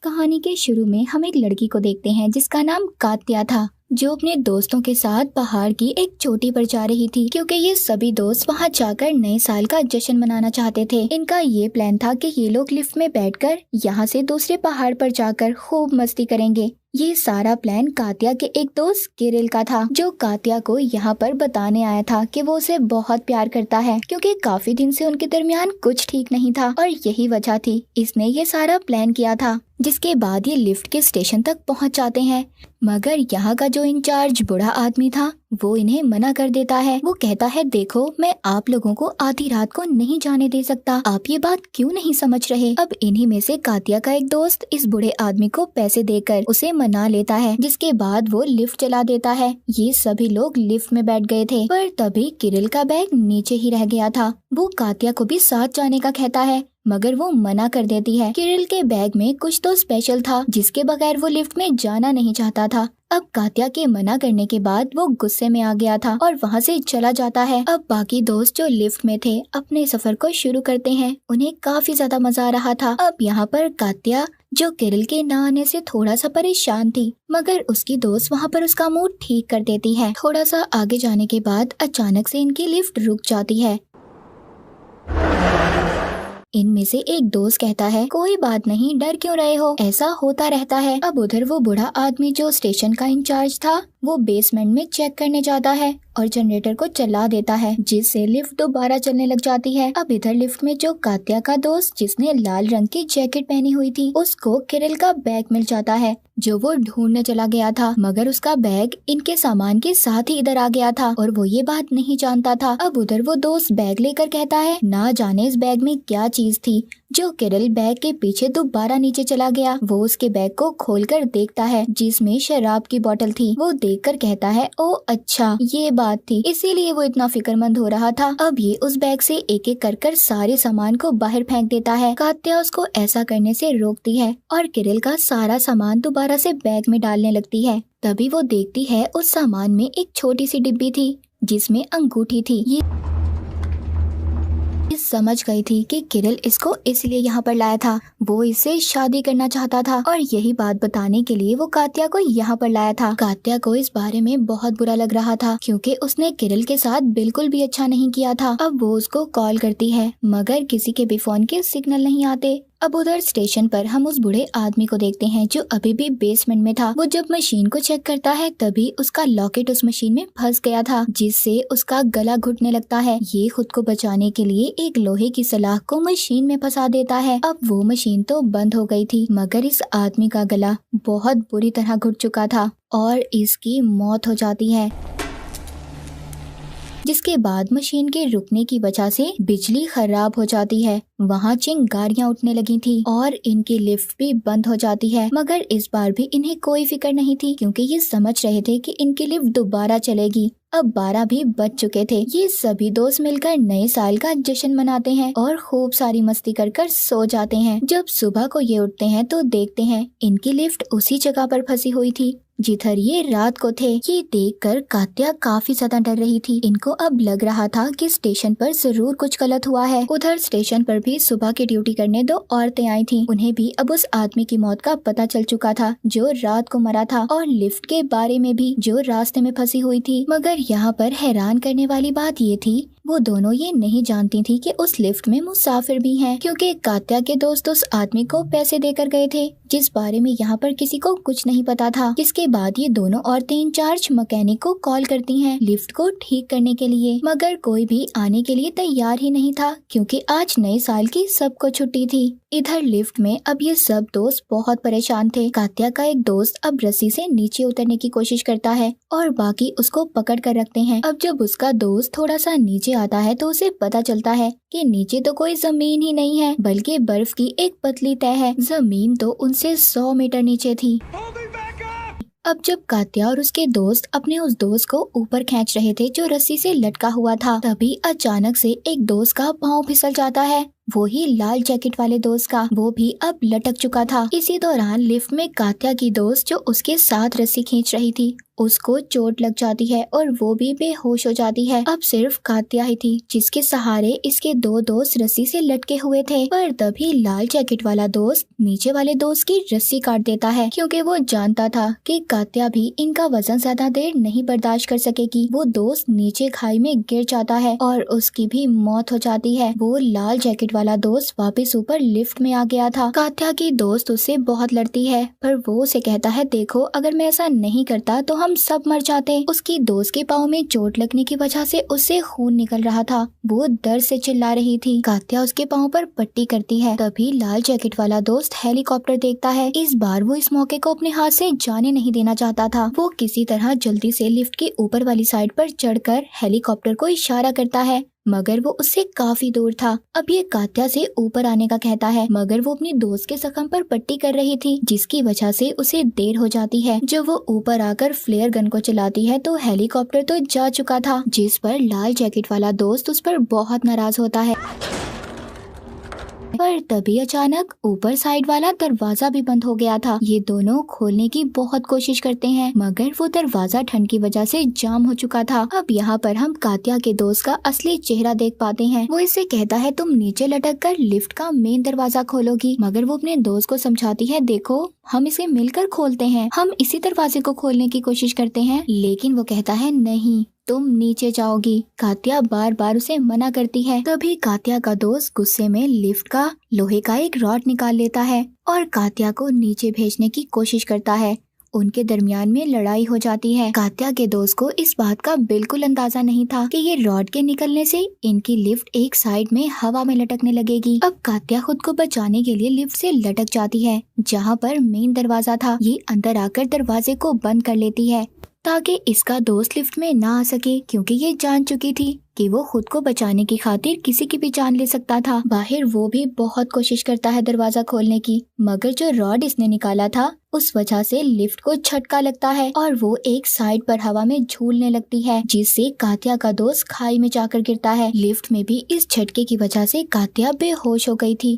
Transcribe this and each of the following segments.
कहानी के शुरू में हम एक लड़की को देखते हैं जिसका नाम कात्या था, जो अपने दोस्तों के साथ पहाड़ की एक चोटी पर जा रही थी क्योंकि ये सभी दोस्त वहां जाकर नए साल का जश्न मनाना चाहते थे। इनका ये प्लान था कि ये लोग लिफ्ट में बैठकर यहाँ से दूसरे पहाड़ पर जाकर खूब मस्ती करेंगे। ये सारा प्लान कात्या के एक दोस्त किरिल का था, जो कात्या को यहाँ पर बताने आया था कि वो उसे बहुत प्यार करता है क्योंकि काफी दिन से उनके दरमियान कुछ ठीक नहीं था और यही वजह थी इसने ये सारा प्लान किया था। जिसके बाद ये लिफ्ट के स्टेशन तक पहुँच जाते हैं, मगर यहाँ का जो इंचार्ज बूढ़ा आदमी था वो इन्हें मना कर देता है। वो कहता है, देखो मैं आप लोगों को आधी रात को नहीं जाने दे सकता, आप ये बात क्यों नहीं समझ रहे। अब इन्हीं में से कात्या का एक दोस्त इस बूढ़े आदमी को पैसे देकर उसे मना लेता है, जिसके बाद वो लिफ्ट चला देता है। ये सभी लोग लिफ्ट में बैठ गए थे, पर तभी किरिल का बैग नीचे ही रह गया था। वो कात्या को भी साथ जाने का कहता है, मगर वो मना कर देती है। किरिल के बैग में कुछ तो स्पेशल था जिसके बगैर वो लिफ्ट में जाना नहीं चाहता था। अब कात्या के मना करने के बाद वो गुस्से में आ गया था और वहाँ से चला जाता है। अब बाकी दोस्त जो लिफ्ट में थे अपने सफर को शुरू करते हैं। उन्हें काफी ज्यादा मजा आ रहा था। अब यहाँ पर कात्या, जो किरिल के न आने से थोड़ा सा परेशान थी, मगर उसकी दोस्त वहाँ पर उसका मूड ठीक कर देती है। थोड़ा सा आगे जाने के बाद अचानक से इनकी लिफ्ट रुक जाती है। इनमें से एक दोस्त कहता है, कोई बात नहीं, डर क्यों रहे हो, ऐसा होता रहता है। अब उधर वो बूढ़ा आदमी जो स्टेशन का इंचार्ज था वो बेसमेंट में चेक करने जाता है और जनरेटर को चला देता है, जिससे लिफ्ट दोबारा चलने लग जाती है। अब इधर लिफ्ट में जो कात्या का दोस्त जिसने लाल रंग की जैकेट पहनी हुई थी, उसको किरिल का बैग मिल जाता है जो वो ढूंढने चला गया था, मगर उसका बैग इनके सामान के साथ ही इधर आ गया था और वो ये बात नहीं जानता था। अब उधर वो दोस्त बैग लेकर कहता है, ना जाने इस बैग में क्या चीज थी। जो किरिल बैग के पीछे दोबारा नीचे चला गया, वो उसके बैग को खोलकर देखता है जिसमें शराब की बोतल थी। वो देखकर कहता है, ओ अच्छा ये बात थी, इसीलिए वो इतना फिक्रमंद हो रहा था। अब ये उस बैग से एक एक कर सारे सामान को बाहर फेंक देता है। कात्या उसको ऐसा करने से रोकती है और किरिल का सारा सामान दोबारा से बैग में डालने लगती है। तभी वो देखती है उस सामान में एक छोटी सी डिब्बी थी जिसमें अंगूठी थी। ये समझ गई थी कि किरिल इसको इसलिए यहाँ पर लाया था, वो इससे शादी करना चाहता था और यही बात बताने के लिए वो कात्या को यहाँ पर लाया था। कात्या को इस बारे में बहुत बुरा लग रहा था क्योंकि उसने किरिल के साथ बिल्कुल भी अच्छा नहीं किया था। अब वो उसको कॉल करती है, मगर किसी के भी फोन के सिग्नल नहीं आते। अब उधर स्टेशन पर हम उस बूढ़े आदमी को देखते हैं जो अभी भी बेसमेंट में था। वो जब मशीन को चेक करता है तभी उसका लॉकेट उस मशीन में फंस गया था, जिससे उसका गला घुटने लगता है। ये खुद को बचाने के लिए एक लोहे की सलाख को मशीन में फंसा देता है। अब वो मशीन तो बंद हो गई थी, मगर इस आदमी का गला बहुत बुरी तरह घुट चुका था और इसकी मौत हो जाती है। जिसके बाद मशीन के रुकने की वजह से बिजली खराब हो जाती है। वहाँ चिंगारियां उठने लगी थी और इनकी लिफ्ट भी बंद हो जाती है, मगर इस बार भी इन्हें कोई फिक्र नहीं थी क्योंकि ये समझ रहे थे कि इनकी लिफ्ट दोबारा चलेगी। अब 12 भी बज चुके थे। ये सभी दोस्त मिलकर नए साल का जश्न मनाते हैं और खूब सारी मस्ती कर सो जाते हैं। जब सुबह को ये उठते हैं तो देखते हैं इनकी लिफ्ट उसी जगह पर फंसी हुई थी जिधर ये रात को थे। ये देखकर कात्या काफी ज्यादा डर रही थी। इनको अब लग रहा था कि स्टेशन पर जरूर कुछ गलत हुआ है। उधर स्टेशन पर भी सुबह की ड्यूटी करने 2 औरतें आई थीं। उन्हें भी अब उस आदमी की मौत का पता चल चुका था जो रात को मरा था और लिफ्ट के बारे में भी जो रास्ते में फंसी हुई थी। मगर यहाँ पर हैरान करने वाली बात ये थी, वो दोनों ये नहीं जानती थी कि उस लिफ्ट में मुसाफिर भी हैं, क्योंकि कात्या के दोस्त उस आदमी को पैसे देकर गए थे जिस बारे में यहाँ पर किसी को कुछ नहीं पता था। जिसके बाद ये दोनों औरतें इंचार्ज मैकेनिक को कॉल करती हैं लिफ्ट को ठीक करने के लिए, मगर कोई भी आने के लिए तैयार ही नहीं था क्योंकि आज नए साल की सबको छुट्टी थी। इधर लिफ्ट में अब ये सब दोस्त बहुत परेशान थे। कात्या का एक दोस्त अब रस्सी से नीचे उतरने की कोशिश करता है और बाकी उसको पकड़ कर रखते हैं। अब जब उसका दोस्त थोड़ा सा नीचे आता है तो उसे पता चलता है कि नीचे तो कोई जमीन ही नहीं है बल्कि बर्फ की एक पतली तह है। जमीन तो उनसे 100 मीटर नीचे थी। अब जब कात्या और उसके दोस्त अपने उस दोस्त को ऊपर खींच रहे थे जो रस्सी से लटका हुआ था, तभी अचानक से एक दोस्त का पाँव फिसल जाता है। वो ही लाल जैकेट वाले दोस्त का। वो भी अब लटक चुका था। इसी दौरान लिफ्ट में कात्या की दोस्त जो उसके साथ रस्सी खींच रही थी उसको चोट लग जाती है और वो भी बेहोश हो जाती है। अब सिर्फ कात्या ही थी जिसके सहारे इसके दो दोस्त रस्सी से लटके हुए थे। पर तभी लाल जैकेट वाला दोस्त नीचे वाले दोस्त की रस्सी काट देता है क्योंकि वो जानता था कि कात्या भी इनका वजन ज्यादा देर नहीं बर्दाश्त कर सकेगी। वो दोस्त नीचे खाई में गिर जाता है और उसकी भी मौत हो जाती है। वो लाल जैकेट वाला दोस्त वापस ऊपर लिफ्ट में आ गया था। कात्या की दोस्त उससे बहुत लड़ती है पर वो उसे कहता है, देखो अगर मैं ऐसा नहीं करता तो हम सब मर जाते। उसकी दोस्त के पाँव में चोट लगने की वजह से उससे खून निकल रहा था। वो दर्द से चिल्ला रही थी। कात्या उसके पाँव पर पट्टी करती है। तभी लाल जैकेट वाला दोस्त हेलीकॉप्टर देखता है। इस बार वो इस मौके को अपने हाथ से जाने नहीं देना चाहता था। वो किसी तरह जल्दी से लिफ्ट के ऊपर वाली साइड पर चढ़कर हेलीकॉप्टर को इशारा करता है मगर वो उससे काफी दूर था। अब ये कात्या से ऊपर आने का कहता है मगर वो अपनी दोस्त के जख्म पर पट्टी कर रही थी जिसकी वजह से उसे देर हो जाती है। जब वो ऊपर आकर फ्लेयर गन को चलाती है तो हेलीकॉप्टर तो जा चुका था जिस पर लाल जैकेट वाला दोस्त उस पर बहुत नाराज होता है। पर तभी अचानक ऊपर साइड वाला दरवाजा भी बंद हो गया था। ये दोनों खोलने की बहुत कोशिश करते हैं मगर वो दरवाजा ठंड की वजह से जाम हो चुका था। अब यहाँ पर हम कात्या के दोस्त का असली चेहरा देख पाते हैं। वो इससे कहता है, तुम नीचे लटक कर लिफ्ट का मेन दरवाजा खोलोगी। मगर वो अपने दोस्त को समझाती है, देखो हम इसे मिलकर खोलते हैं, हम इसी दरवाजे को खोलने की कोशिश करते हैं। लेकिन वो कहता है, नहीं तुम नीचे जाओगी। कात्या बार बार उसे मना करती है। तभी कात्या का दोस्त गुस्से में लिफ्ट का लोहे का एक रॉड निकाल लेता है और कात्या को नीचे भेजने की कोशिश करता है। उनके दरमियान में लड़ाई हो जाती है। कात्या के दोस्त को इस बात का बिल्कुल अंदाजा नहीं था कि ये रॉड के निकलने से इनकी लिफ्ट एक साइड में हवा में लटकने लगेगी। अब कात्या खुद को बचाने के लिए लिफ्ट से लटक जाती है जहाँ पर मेन दरवाजा था। ये अंदर आकर दरवाजे को बंद कर लेती है ताकि इसका दोस्त लिफ्ट में ना आ सके क्योंकि ये जान चुकी थी कि वो खुद को बचाने की खातिर किसी की भी जान ले सकता था। बाहर वो भी बहुत कोशिश करता है दरवाजा खोलने की मगर जो रॉड इसने निकाला था उस वजह से लिफ्ट को झटका लगता है और वो एक साइड पर हवा में झूलने लगती है जिससे कात्या का दोस्त खाई में जाकर गिरता है। लिफ्ट में भी इस झटके की वजह से कात्या बेहोश हो गई थी।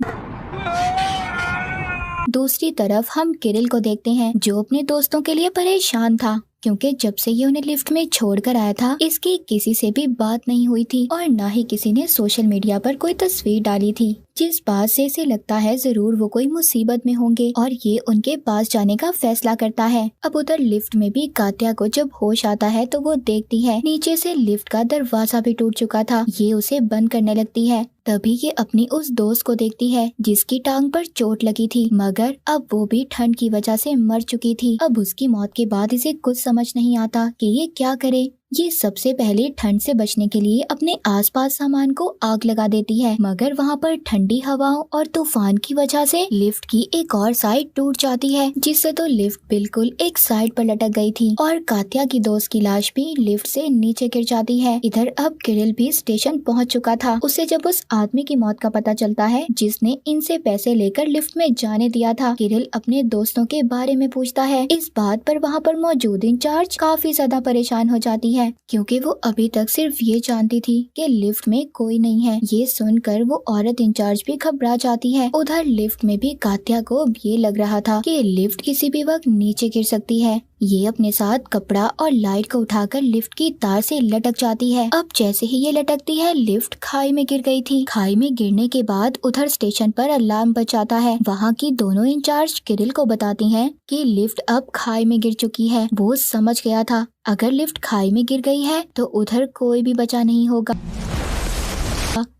दूसरी तरफ हम किरिल को देखते हैं जो अपने दोस्तों के लिए परेशान था क्योंकि जब से ये उन्हें लिफ्ट में छोड़कर आया था इसकी किसी से भी बात नहीं हुई थी और ना ही किसी ने सोशल मीडिया पर कोई तस्वीर डाली थी, जिस बात से इसे लगता है जरूर वो कोई मुसीबत में होंगे और ये उनके पास जाने का फैसला करता है। अब उधर लिफ्ट में भी कात्या को जब होश आता है तो वो देखती है नीचे से लिफ्ट का दरवाजा भी टूट चुका था। ये उसे बंद करने लगती है। तभी ये अपनी उस दोस्त को देखती है जिसकी टांग पर चोट लगी थी मगर अब वो भी ठंड की वजह से मर चुकी थी। अब उसकी मौत के बाद इसे कुछ समझ नहीं आता कि ये क्या करे। ये सबसे पहले ठंड से बचने के लिए अपने आसपास सामान को आग लगा देती है मगर वहाँ पर ठंडी हवाओं और तूफान की वजह से लिफ्ट की एक और साइड टूट जाती है जिससे तो लिफ्ट बिल्कुल एक साइड पर लटक गई थी और कात्या की दोस्त की लाश भी लिफ्ट से नीचे गिर जाती है। इधर अब किरिल भी स्टेशन पहुँच चुका था। उसे जब उस आदमी की मौत का पता चलता है जिसने इनसे पैसे लेकर लिफ्ट में जाने दिया था, किरिल अपने दोस्तों के बारे में पूछता है। इस बात पर वहाँ पर मौजूद इंचार्ज काफी ज्यादा परेशान हो जाती है क्योंकि वो अभी तक सिर्फ ये जानती थी कि लिफ्ट में कोई नहीं है। ये सुनकर वो औरत इंचार्ज भी घबरा जाती है। उधर लिफ्ट में भी कात्या को ये लग रहा था कि लिफ्ट किसी भी वक्त नीचे गिर सकती है। ये अपने साथ कपड़ा और लाइट को उठाकर लिफ्ट की तार से लटक जाती है। अब जैसे ही ये लटकती है लिफ्ट खाई में गिर गई थी। खाई में गिरने के बाद उधर स्टेशन पर अलार्म बज जाता है। वहाँ की दोनों इंचार्ज किरिल को बताती हैं कि लिफ्ट अब खाई में गिर चुकी है। वो समझ गया था अगर लिफ्ट खाई में गिर गई है तो उधर कोई भी बचा नहीं होगा,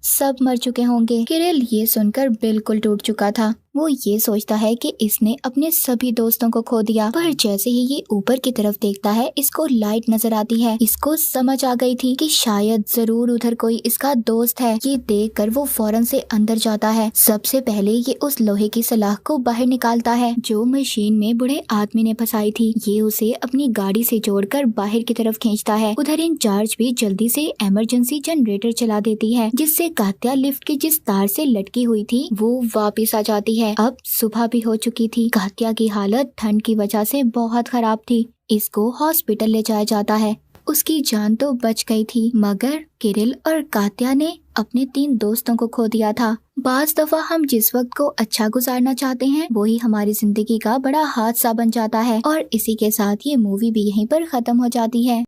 सब मर चुके होंगे। किरिल ये सुनकर बिल्कुल टूट चुका था। वो ये सोचता है कि इसने अपने सभी दोस्तों को खो दिया। पर जैसे ही ये ऊपर की तरफ देखता है इसको लाइट नजर आती है। इसको समझ आ गई थी कि शायद जरूर उधर कोई इसका दोस्त है। ये देखकर वो फौरन से अंदर जाता है। सबसे पहले ये उस लोहे की सलाख को बाहर निकालता है जो मशीन में बूढ़े आदमी ने फंसाई थी। ये उसे अपनी गाड़ी से जोड़कर बाहर की तरफ खींचता है। उधर इंचार्ज भी जल्दी से इमरजेंसी जनरेटर चला देती है जिससे कात्या लिफ्ट की जिस तार से लटकी हुई थी वो वापिस आ जाती है। अब सुबह भी हो चुकी थी। कात्या की हालत ठंड की वजह से बहुत खराब थी। इसको हॉस्पिटल ले जाया जाता है। उसकी जान तो बच गई थी, मगर किरिल और कात्या ने अपने 3 दोस्तों को खो दिया था। बाज दफा हम जिस वक्त को अच्छा गुजारना चाहते हैं वही हमारी जिंदगी का बड़ा हादसा बन जाता है। और इसी के साथ ये मूवी भी यहीं पर खत्म हो जाती है।